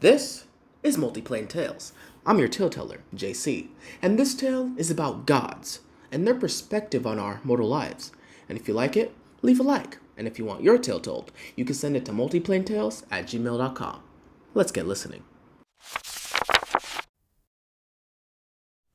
This is Multiplane Tales. I'm your tale teller, JC, and this tale is about gods and their perspective on our mortal lives. And if you like it, leave a like. And if you want your tale told, you can send it to multiplanetales@gmail.com. Let's get listening.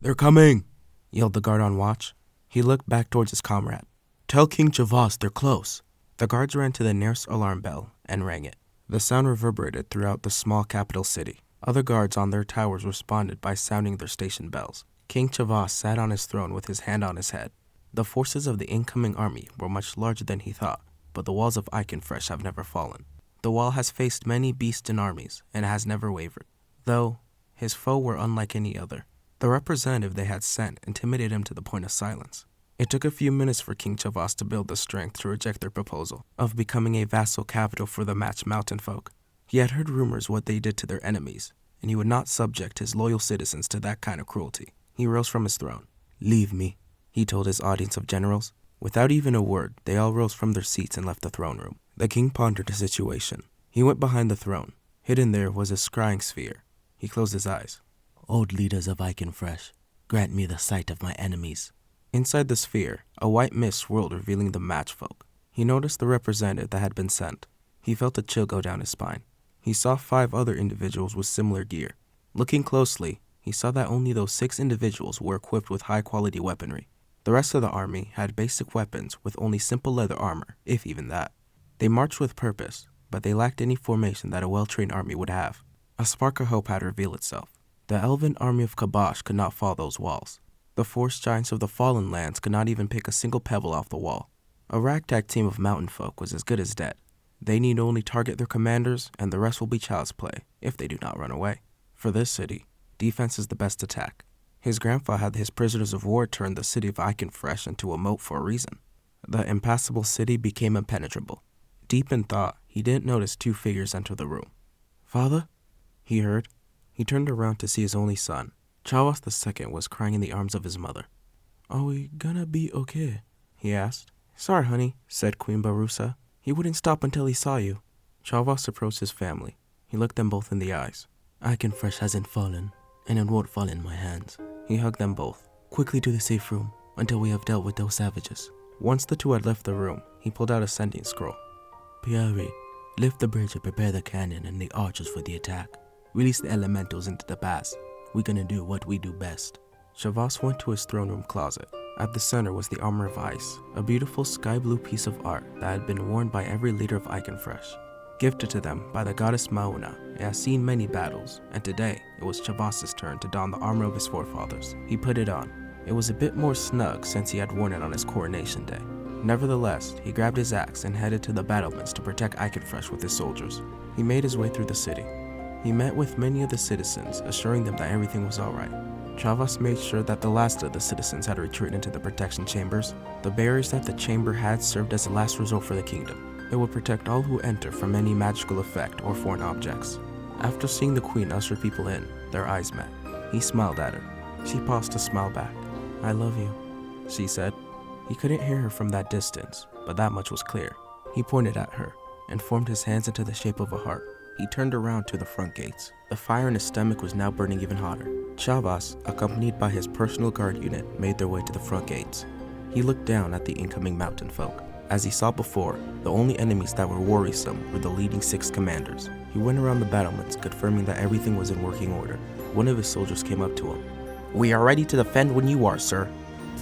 "They're coming!" yelled the guard on watch. He looked back towards his comrade. "Tell King Chavas they're close." The guards ran to the nearest alarm bell and rang it. The sound reverberated throughout the small capital city. Other guards on their towers responded by sounding their station bells. King Chavas sat on his throne with his hand on his head. The forces of the incoming army were much larger than he thought, but the walls of Eichenfresh have never fallen. The wall has faced many beasts and armies, and has never wavered. Though his foe were unlike any other. The representative they had sent intimidated him to the point of silence. It took a few minutes for King Chavas to build the strength to reject their proposal of becoming a vassal capital for the matched mountain folk. He had heard rumors what they did to their enemies, and he would not subject his loyal citizens to that kind of cruelty. He rose from his throne. "Leave me," he told his audience of generals. Without even a word, they all rose from their seats and left the throne room. The king pondered the situation. He went behind the throne. Hidden there was a scrying sphere. He closed his eyes. "Old leaders of Eichenfresh, grant me the sight of my enemies." Inside the sphere, a white mist swirled, revealing the matchfolk. He noticed the representative that had been sent. He felt a chill go down his spine. He saw 5 other individuals with similar gear. Looking closely, he saw that only those 6 individuals were equipped with high-quality weaponry. The rest of the army had basic weapons with only simple leather armor, if even that. They marched with purpose, but they lacked any formation that a well-trained army would have. A spark of hope had revealed itself. The elven army of Kabosh could not fall those walls. The forest giants of the Fallen Lands could not even pick a single pebble off the wall. A ragtag team of mountain folk was as good as dead. They need only target their commanders, and the rest will be child's play, if they do not run away. For this city, defense is the best attack. His grandfather had his prisoners of war turn the city of Eichenfresh into a moat for a reason. The impassable city became impenetrable. Deep in thought, he didn't notice 2 figures enter the room. "Father?" he heard. He turned around to see his only son. Chavas II was crying in the arms of his mother. "Are we gonna be okay?" he asked. "Sorry, honey," said Queen Barusa. "He wouldn't stop until he saw you." Chavas approached his family. He looked them both in the eyes. "Eichenfresh hasn't fallen, and it won't fall in my hands." He hugged them both. "Quickly to the safe room, until we have dealt with those savages." Once the 2 had left the room, he pulled out a sending scroll. "Piari, lift the bridge and prepare the cannon and the archers for the attack. Release the elementals into the pass. We're gonna do what we do best." Chavas went to his throne room closet. At the center was the Armor of Ice, a beautiful sky blue piece of art that had been worn by every leader of Eichenfresh. Gifted to them by the goddess Mauna, it has seen many battles, and today it was Chavas's turn to don the armor of his forefathers. He put it on. It was a bit more snug since he had worn it on his coronation day. Nevertheless, he grabbed his axe and headed to the battlements to protect Eichenfresh with his soldiers. He made his way through the city. He met with many of the citizens, assuring them that everything was alright. Chavas made sure that the last of the citizens had retreated into the protection chambers. The barriers that the chamber had served as a last resort for the kingdom. It would protect all who enter from any magical effect or foreign objects. After seeing the queen usher people in, their eyes met. He smiled at her. She paused to smile back. "I love you," she said. He couldn't hear her from that distance, but that much was clear. He pointed at her and formed his hands into the shape of a heart. He turned around to the front gates. The fire in his stomach was now burning even hotter. Chavas, accompanied by his personal guard unit, made their way to the front gates. He looked down at the incoming mountain folk. As he saw before, the only enemies that were worrisome were the leading 6 commanders. He went around the battlements, confirming that everything was in working order. One of his soldiers came up to him. "We are ready to defend when you are, sir."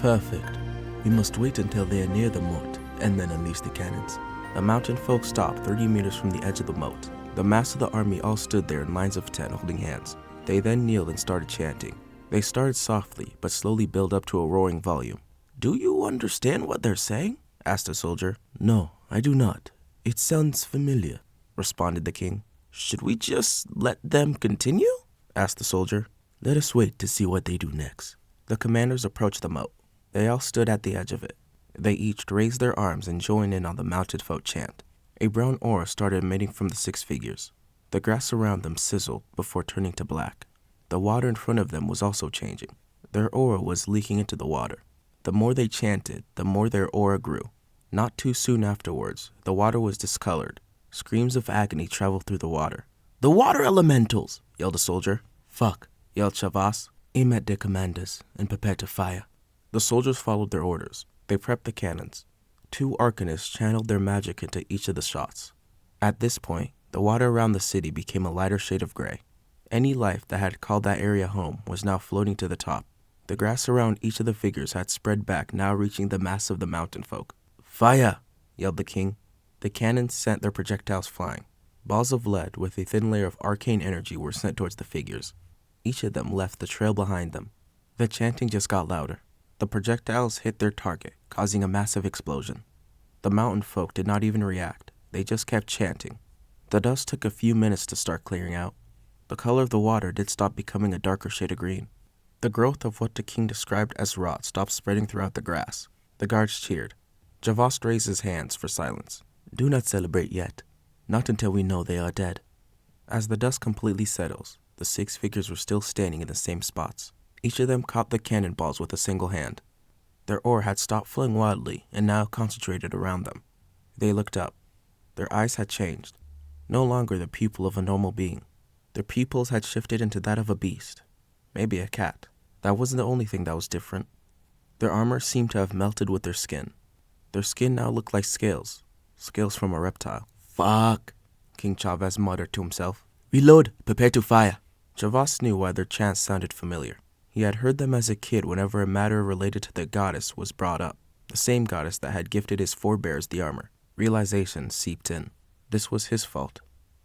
"Perfect. We must wait until they are near the moat, and then unleash the cannons." The mountain folk stopped 30 meters from the edge of the moat. The mass of the army all stood there in lines of 10 holding hands. They then kneeled and started chanting. They started softly, but slowly built up to a roaring volume. "Do you understand what they're saying?" asked a soldier. "No, I do not. It sounds familiar," responded the king. "Should we just let them continue?" asked the soldier. "Let us wait to see what they do next." The commanders approached the moat. They all stood at the edge of it. They each raised their arms and joined in on the mounted folk chant. A brown aura started emitting from the 6 figures. The grass around them sizzled before turning to black. The water in front of them was also changing. Their aura was leaking into the water. The more they chanted, the more their aura grew. Not too soon afterwards, the water was discolored. Screams of agony traveled through the water. The water elementals, yelled a soldier. Fuck, yelled Chavas. Aim at their commanders and prepare to fire. The soldiers followed their orders. They prepped the cannons. 2 arcanists channeled their magic into each of the shots. At this point, the water around the city became a lighter shade of gray. Any life that had called that area home was now floating to the top. The grass around each of the figures had spread back, now reaching the mass of the mountain folk. Fire! Yelled the king. The cannons sent their projectiles flying. Balls of lead with a thin layer of arcane energy were sent towards the figures. Each of them left the trail behind them. The chanting just got louder. The projectiles hit their target, causing a massive explosion. The mountain folk did not even react. They just kept chanting. The dust took a few minutes to start clearing out. The color of the water did stop becoming a darker shade of green. The growth of what the king described as rot stopped spreading throughout the grass. The guards cheered. Javost raised his hands for silence. Do not celebrate yet. Not until we know they are dead. As the dust completely settles, the 6 figures were still standing in the same spots. Each of them caught the cannonballs with a single hand. Their aura had stopped flowing wildly and now concentrated around them. They looked up. Their eyes had changed. No longer the pupil of a normal being. Their pupils had shifted into that of a beast. Maybe a cat. That wasn't the only thing that was different. Their armor seemed to have melted with their skin. Their skin now looked like scales. Scales from a reptile. Fuck, King Chavez muttered to himself. Reload, prepare to fire. Chavez knew why their chants sounded familiar. He had heard them as a kid whenever a matter related to the goddess was brought up. The same goddess that had gifted his forebears the armor. Realization seeped in. This was his fault,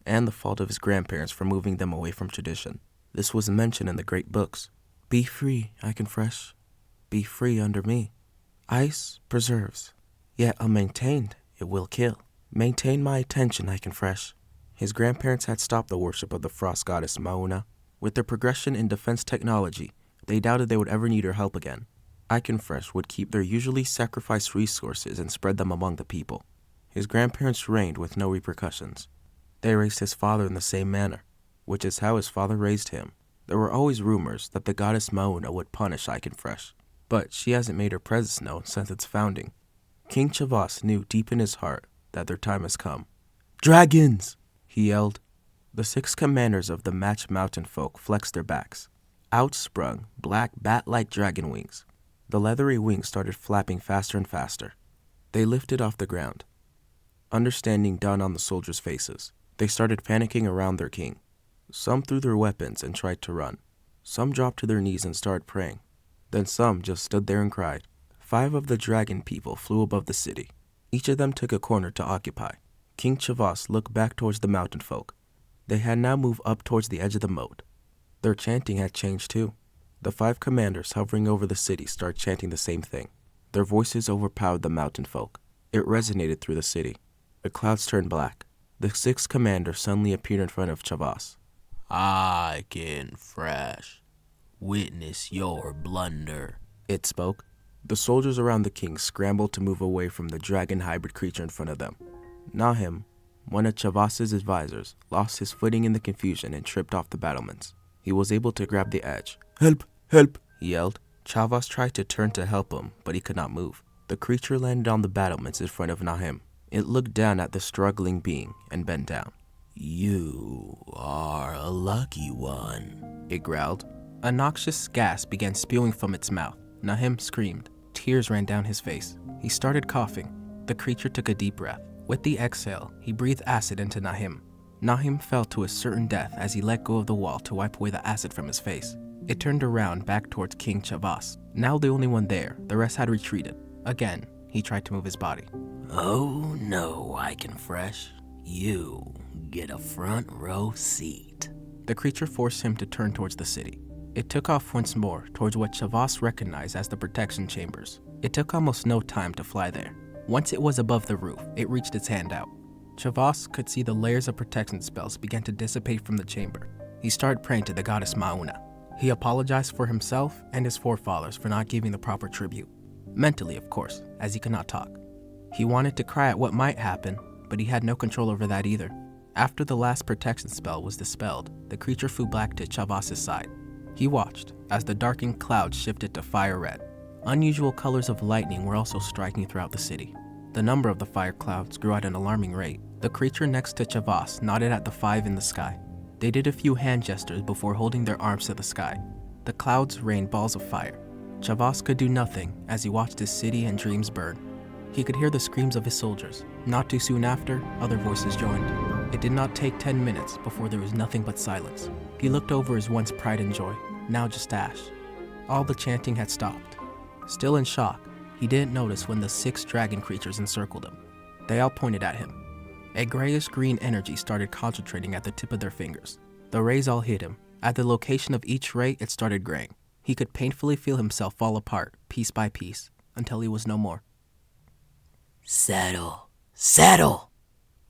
and the fault of his grandparents for moving them away from tradition. This was mentioned in the great books. Be free, I can fresh. Be free under me. Ice preserves, yet unmaintained, it will kill. Maintain my attention, I can fresh. His grandparents had stopped the worship of the frost goddess Mauna. With their progression in defense technology, they doubted they would ever need her help again. Iconfresh would keep their usually sacrificed resources and spread them among the people. His grandparents reigned with no repercussions. They raised his father in the same manner, which is how his father raised him. There were always rumors that the goddess Mauna would punish Iconfresh, but she hasn't made her presence known since its founding. King Chavas knew deep in his heart that their time has come. Dragons! He yelled. The 6 commanders of the matched mountain folk flexed their backs. Out sprung black bat-like dragon wings. The leathery wings started flapping faster and faster. They lifted off the ground. Understanding dawned on the soldiers' faces. They started panicking around their king. Some threw their weapons and tried to run. Some dropped to their knees and started praying. Then some just stood there and cried. 5 of the dragon people flew above the city. Each of them took a corner to occupy. King Chavas looked back towards the mountain folk. They had now moved up towards the edge of the moat. Their chanting had changed too. The 5 commanders hovering over the city started chanting the same thing. Their voices overpowered the mountain folk. It resonated through the city. The clouds turned black. The 6 commanders suddenly appeared in front of Chavas. I can fresh. Witness your blunder, it spoke. The soldiers around the king scrambled to move away from the dragon hybrid creature in front of them. Nahim, one of Chavas's advisors, lost his footing in the confusion and tripped off the battlements. He was able to grab the edge. Help! Help! He yelled. Chavas tried to turn to help him, but he could not move. The creature landed on the battlements in front of Nahim. It looked down at the struggling being and bent down. You are a lucky one, it growled. A noxious gas began spewing from its mouth. Nahim screamed. Tears ran down his face. He started coughing. The creature took a deep breath. With the exhale, he breathed acid into Nahim. Nahim fell to a certain death as he let go of the wall to wipe away the acid from his face. It turned around back towards King Chavas. Now the only one there, the rest had retreated. Again, he tried to move his body. Oh no, I can fresh. You get a front row seat. The creature forced him to turn towards the city. It took off once more towards what Chavas recognized as the protection chambers. It took almost no time to fly there. Once it was above the roof, it reached its hand out. Chavas could see the layers of protection spells begin to dissipate from the chamber. He started praying to the goddess Mauna. He apologized for himself and his forefathers for not giving the proper tribute. Mentally, of course, as he could not talk. He wanted to cry at what might happen, but he had no control over that either. After the last protection spell was dispelled, the creature flew back to Chavas' side. He watched as the darkening clouds shifted to fire red. Unusual colors of lightning were also striking throughout the city. The number of the fire clouds grew at an alarming rate. The creature next to Chavas nodded at the 5 in the sky. They did a few hand gestures before holding their arms to the sky. The clouds rained balls of fire. Chavas could do nothing as he watched his city and dreams burn. He could hear the screams of his soldiers. Not too soon after, other voices joined. It did not take 10 minutes before there was nothing but silence. He looked over his once pride and joy, now just ash. All the chanting had stopped. Still in shock, he didn't notice when the 6 dragon creatures encircled him. They all pointed at him. A grayish-green energy started concentrating at the tip of their fingers. The rays all hit him. At the location of each ray, it started graying. He could painfully feel himself fall apart, piece by piece, until he was no more. Settle. Settle!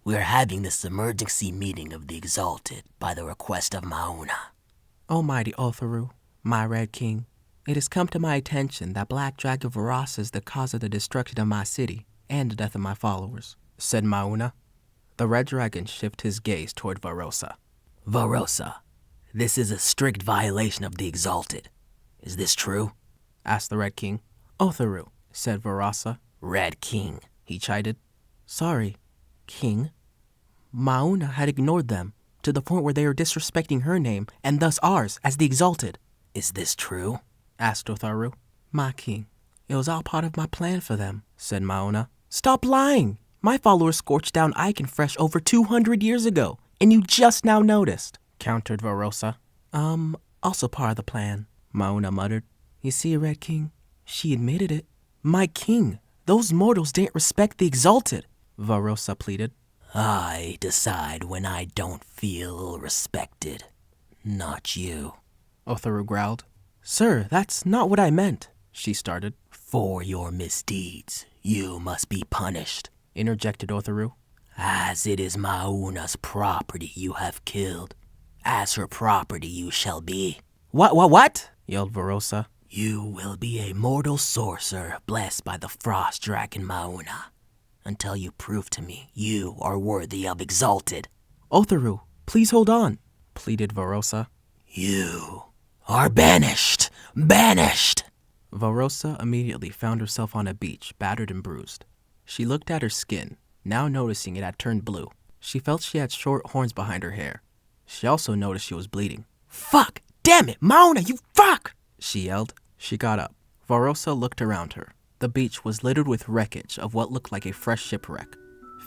We are having this emergency meeting of the Exalted by the request of Mauna. Almighty Otharu, my Red King, it has come to my attention that Black Dragon Varasa is the cause of the destruction of my city and the death of my followers, said Mauna. The Red Dragon shifted his gaze toward Varosa. Varosa, this is a strict violation of the Exalted. Is this true? Asked the Red King. Otharu, said Varosa. Red King, he chided. Sorry, King. Mauna had ignored them to the point where they were disrespecting her name and thus ours as the Exalted. Is this true? Asked Otharu. My king, it was all part of my plan for them, said Mauna. Stop lying! My followers scorched down Iconfresh over 200 years ago, and you just now noticed, countered Varosa. Also part of the plan, Mauna muttered. You see, Red King, she admitted it. My king, those mortals didn't respect the Exalted, Varosa pleaded. I decide when I don't feel respected. Not you, Otharu growled. Sir, that's not what I meant, she started. For your misdeeds, you must be punished, interjected Otharu. As it is Mauna's property you have killed, as her property you shall be. What? Yelled Varosa. You will be a mortal sorcerer blessed by the frost dragon Mauna, until you prove to me you are worthy of Exalted. Otharu, please hold on, pleaded Varosa. You are banished! Banished! Varosa immediately found herself on a beach, battered and bruised. She looked at her skin, now noticing it had turned blue. She felt she had short horns behind her hair. She also noticed she was bleeding. Fuck! Damn it, Mauna, you fuck! She yelled. She got up. Varosa looked around her. The beach was littered with wreckage of what looked like a fresh shipwreck.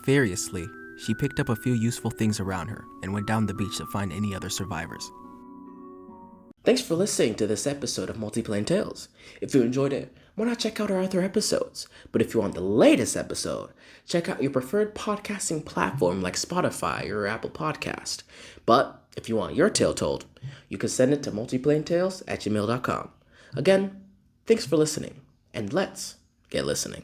Furiously, she picked up a few useful things around her and went down the beach to find any other survivors. Thanks for listening to this episode of Multiplane Tales. If you enjoyed it, why not check out our other episodes? But if you want the latest episode, check out your preferred podcasting platform like Spotify or Apple Podcast. But if you want your tale told, you can send it to multiplanetales@gmail.com. Again, thanks for listening, and let's get listening.